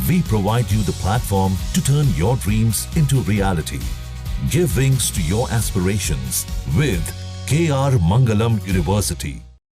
We provide you the platform to turn your dreams into reality. Give wings to your aspirations with KR Mangalam University.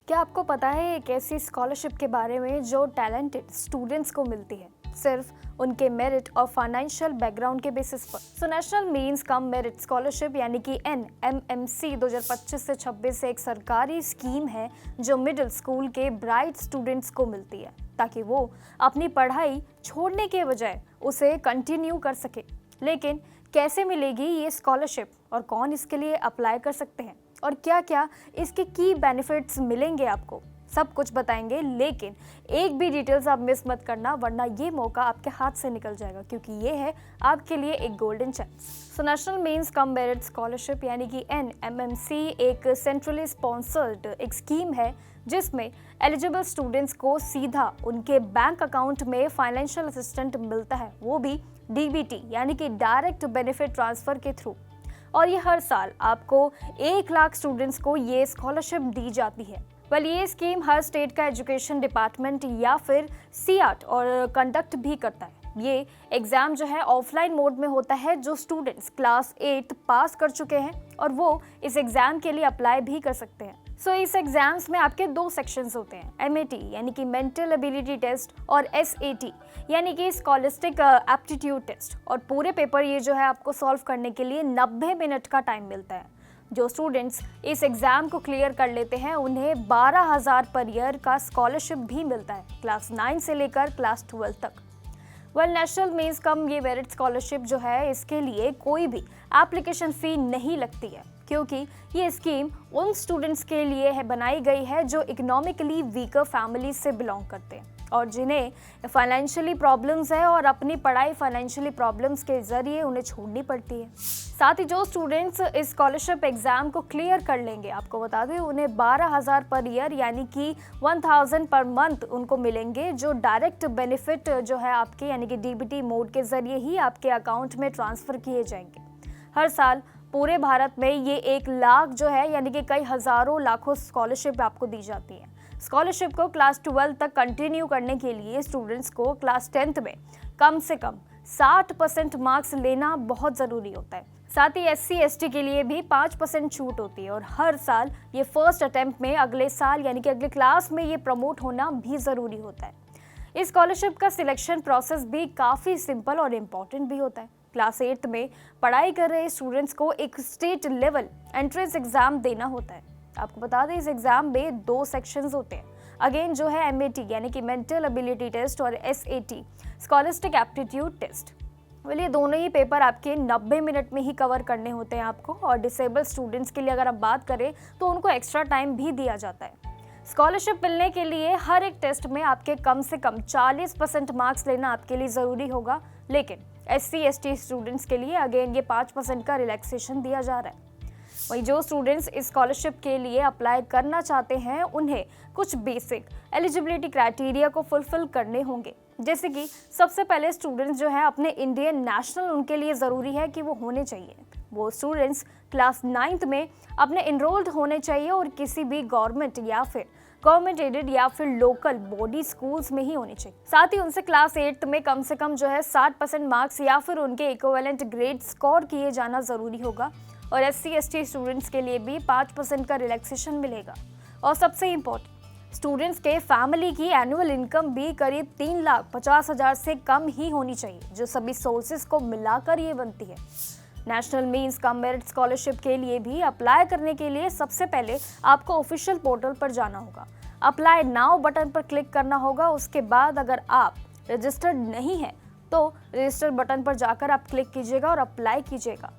क्या आपको पता है एक ऐसी scholarship के बारे में जो टैलेंटेड स्टूडेंट्स को मिलती है सिर्फ उनके मेरिट और फाइनेंशियल बैकग्राउंड के बेसिस पर। So national means cum merit scholarship यानी कि NMMC 2025 से 26 एक सरकारी स्कीम है जो मिडिल स्कूल के ब्राइट स्टूडेंट्स को मिलती है ताकि वो अपनी पढ़ाई छोड़ने के बजाय उसे कंटिन्यू कर सके। लेकिन कैसे मिलेगी ये स्कॉलरशिप और कौन इसके लिए अप्लाई कर सकते हैं और क्या क्या इसके की बेनिफिट्स मिलेंगे आपको, सब कुछ बताएंगे। लेकिन एक भी डिटेल्स आप मिस मत करना वरना ये मौका आपके हाथ से निकल जाएगा क्योंकि ये है आपके लिए एक golden chance. So national means cum merit scholarship यानी कि NMMC एक सेंट्रली स्पॉन्सर्ड एक स्कीम है जिसमें एलिजिबल स्टूडेंट्स को सीधा उनके बैंक अकाउंट में फाइनेंशियल असिस्टेंट मिलता है, वो भी DBT यानी कि डायरेक्ट बेनिफिट ट्रांसफर के थ्रू। और ये हर साल आपको 1 लाख स्टूडेंट्स को ये स्कॉलरशिप दी जाती है। ये स्कीम हर स्टेट का एजुकेशन डिपार्टमेंट या फिर CERT और कंडक्ट भी करता है। ये एग्ज़ाम जो है ऑफलाइन मोड में होता है जो स्टूडेंट्स क्लास 8 पास कर चुके हैं और वो इस एग्ज़ाम के लिए अप्लाई भी कर सकते हैं। इस एग्जाम्स में आपके 2 सेक्शंस होते हैं, MAT यानी कि मेंटल एबिलिटी टेस्ट और SAT यानी कि स्कॉलिस्टिक एप्टीट्यूड टेस्ट। और पूरे पेपर ये जो है आपको सॉल्व करने के लिए 90 मिनट का टाइम मिलता है। जो स्टूडेंट्स इस एग्ज़ाम को क्लियर कर लेते हैं उन्हें 12,000 पर ईयर का स्कॉलरशिप भी मिलता है क्लास 9 से लेकर क्लास 12 तक। नेशनल मींस कम ये मेरिट स्कॉलरशिप जो है इसके लिए कोई भी एप्लीकेशन फ़ी नहीं लगती है क्योंकि ये स्कीम उन स्टूडेंट्स के लिए है बनाई गई है जो इकोनॉमिकली वीकर फैमिली से बिलोंग करते हैं और जिन्हें फाइनेंशियली प्रॉब्लम्स है और अपनी पढ़ाई फाइनेंशियली प्रॉब्लम्स के ज़रिए उन्हें छोड़नी पड़ती है। साथ ही जो स्टूडेंट्स इस स्कॉलरशिप एग्ज़ाम को क्लियर कर लेंगे, आपको बता दें, उन्हें 12,000 पर ईयर यानी कि 1,000 पर मंथ उनको मिलेंगे जो डायरेक्ट बेनिफिट जो है आपके यानी कि DBT मोड के ज़रिए ही आपके अकाउंट में ट्रांसफ़र किए जाएंगे। हर साल पूरे भारत में ये 1 लाख जो है यानी कि कई हज़ारों लाखों स्कॉलरशिप आपको दी जाती है। स्कॉलरशिप को क्लास 12 तक कंटिन्यू करने के लिए स्टूडेंट्स को क्लास 10th में कम से कम 60% मार्क्स लेना बहुत ज़रूरी होता है। साथ ही SC ST के लिए भी 5% छूट होती है और हर साल ये फर्स्ट अटेम्प्ट में अगले साल यानी कि अगले क्लास में ये प्रमोट होना भी ज़रूरी होता है। इस स्कॉलरशिप का सिलेक्शन प्रोसेस भी काफ़ी सिंपल और इम्पॉर्टेंट भी होता है। क्लास 8 में पढ़ाई कर रहे स्टूडेंट्स को एक स्टेट लेवल एंट्रेंस एग्जाम देना होता है। आपको बता दें इस एग्जाम में 2 सेक्शंस होते हैं। अगेन जो है MAT यानी कि मेंटल एबिलिटी टेस्ट और SAT स्कॉलिस्टिक एप्टीट्यूड टेस्ट। ये दोनों ही पेपर आपके 90 मिनट में ही कवर करने होते हैं आपको। और डिसेबल स्टूडेंट्स के लिए अगर आप बात करें तो उनको एक्स्ट्रा टाइम भी दिया जाता है। स्कॉलरशिप मिलने के लिए हर एक टेस्ट में आपके कम से कम 40% मार्क्स लेना आपके लिए ज़रूरी होगा। लेकिन SC ST स्टूडेंट्स के लिए अगेन ये 5% का रिलैक्सेशन दिया जा रहा है। वहीं जो स्टूडेंट्स इस स्कॉलरशिप के लिए अप्लाई करना चाहते हैं उन्हें कुछ बेसिक एलिजिबिलिटी क्राइटेरिया को फुलफिल करने होंगे। जैसे कि सबसे पहले स्टूडेंट्स जो है अपने इंडियन नेशनल उनके लिए ज़रूरी है कि वो होने चाहिए। वो स्टूडेंट्स क्लास 9th में अपने इनरोल्ड होने चाहिए और किसी भी गवर्नमेंट या फिर गवर्नमेंट एडेड या फिर लोकल बॉडी स्कूल्स में ही होनी चाहिए। साथ ही उनसे क्लास 8 में कम से कम जो है 60% मार्क्स या फिर उनके इक्विवेलेंट ग्रेड स्कोर किए जाना ज़रूरी होगा। और SC ST स्टूडेंट्स के लिए भी 5% का रिलैक्सेशन मिलेगा। और सबसे इम्पोर्टेंट, स्टूडेंट्स के फैमिली की एनुअल इनकम भी करीब 3,50,000 से कम ही होनी चाहिए जो सभी सोर्सेज को मिलाकर ये बनती है। National means cum merit scholarship के लिए भी अप्लाई करने के लिए सबसे पहले आपको ऑफिशियल पोर्टल पर जाना होगा। अप्लाई नाउ बटन पर क्लिक करना होगा। उसके बाद अगर आप रजिस्टर्ड नहीं है तो रजिस्टर बटन पर जाकर आप क्लिक कीजिएगा और अप्लाई कीजिएगा।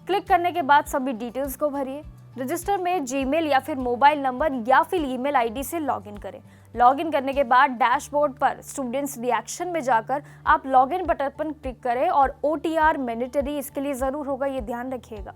क्लिक करने के बाद सभी डिटेल्स को भरिए। रजिस्टर में जीमेल या फिर मोबाइल नंबर या फिर ईमेल आईडी से लॉगिन करें। लॉगिन करने के बाद डैशबोर्ड पर स्टूडेंट्स रिएक्शन में जाकर आप लॉगिन बटन पर क्लिक करें और OTR मैंडेटरी इसके लिए ज़रूर होगा, ये ध्यान रखिएगा।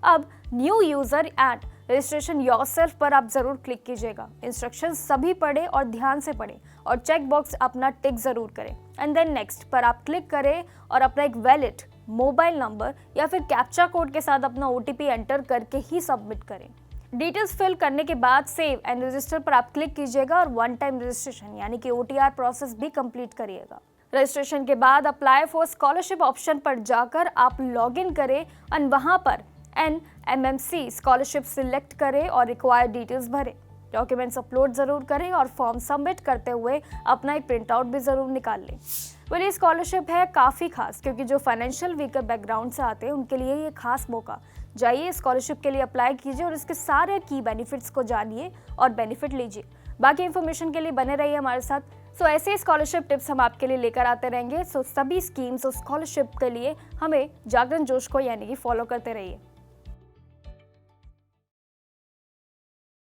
अब new user and registration yourself पर आप ज़रूर क्लिक कीजिएगा। इंस्ट्रक्शंस सभी पढ़ें और ध्यान से पढ़ें और चेक बॉक्स अपना टिक ज़रूर करें। एंड देन नेक्स्ट पर आप क्लिक करें और अपना एक वैलिड मोबाइल नंबर या फिर कैप्चा कोड के साथ अपना OTP एंटर करके ही सबमिट करें। डिटेल्स फिल करने के बाद सेव एंड रजिस्टर पर आप क्लिक कीजिएगा और 1 टाइम रजिस्ट्रेशन यानी कि OTR प्रोसेस भी कंप्लीट करिएगा। रजिस्ट्रेशन के बाद अप्लाई फॉर स्कॉलरशिप ऑप्शन पर जाकर आप लॉगिन करें और वहां पर NMMC स्कॉलरशिप सिलेक्ट करें और रिक्वायर्ड डिटेल्स भरें। डॉक्यूमेंट्स अपलोड ज़रूर करें और फॉर्म सबमिट करते हुए अपना एक प्रिंट आउट भी ज़रूर निकाल लें। ये स्कॉलरशिप है काफ़ी खास, क्योंकि जो फाइनेंशियल वीकर बैकग्राउंड से आते हैं उनके लिए ये खास मौका। जाइए स्कॉलरशिप के लिए अप्लाई कीजिए और इसके सारे की बेनिफिट्स को जानिए और बेनिफिट लीजिए। बाकी इन्फॉर्मेशन के लिए बने रहिए हमारे साथ। ऐसे स्कॉलरशिप टिप्स हम आपके लिए लेकर आते रहेंगे। सभी स्कीम्स और स्कॉलरशिप के लिए हमें जागरण जोश को यानी कि फॉलो करते रहिए।